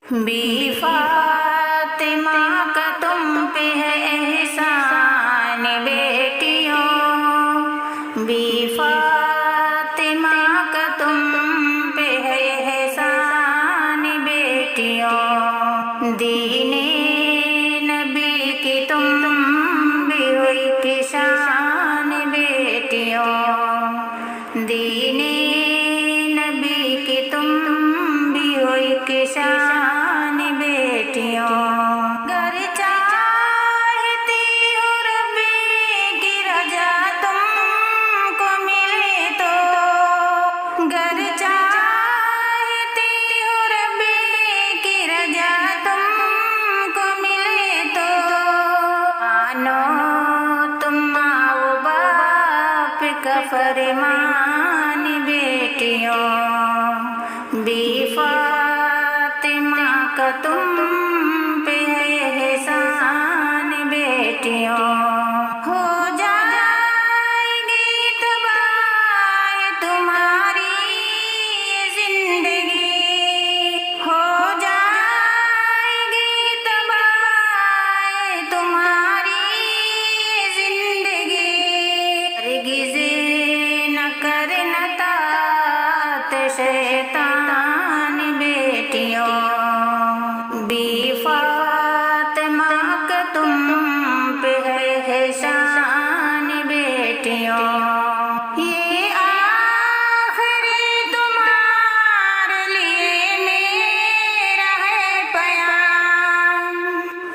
be Fatima کا تم پہ ہے احسان بیٹیوں، بی فاطمہ کا تم پہ ہے احسان بیٹیوں، دین نبی کی تم بھی ہوئی کی شان بیٹیوں، دین نبی کی تم بھی ہوئی کی شان بیٹیوں، گر چاہتی ہوں ربی کی رجا تم کو ملے تو، گر چاہتی ہوں ربی کی رجا تم کو ملے تو، مانو تم ماں و باپ کا فرمان بیٹیوں، بی فاطمہ کا تم پہ ہے احسان بیٹیوں، ہو جائے گی تباہ تمہاری یہ زندگی، ہو جائے گی تباہ تمہاری یہ زندگی، ہرگز نہ کرنا طاعت شیطان بیٹیوں، بی فاطمہ کا تم پہ ہے احسان بیٹیوں، یہ آخری تمہارے لیے میرا ہے پیام،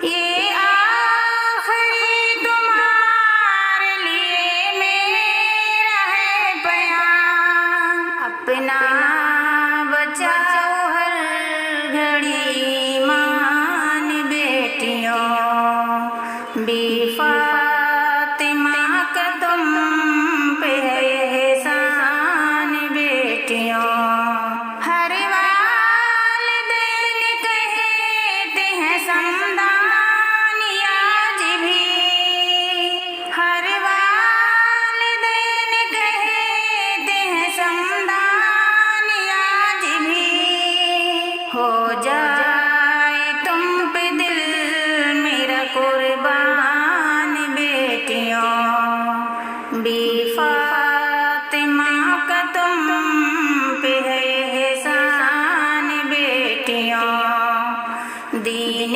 یہ آخری تمہارے لیے میرا ہے پیام، اپنا بچاؤ ہر گھڑی ایمان بیٹیوں، بی فاطمہ کا تم پہ ہے احسان بیٹیوں، ہر والدین کہتے ہیں سمدانی آج بھی، ہر والدین کہتے ہیں سمدانی آج بھی، ہو جائے تم پہ دل میرا قربان بیٹیوں، بی فاطمہ کا تم پہ ہے احسان بیٹیوں، دین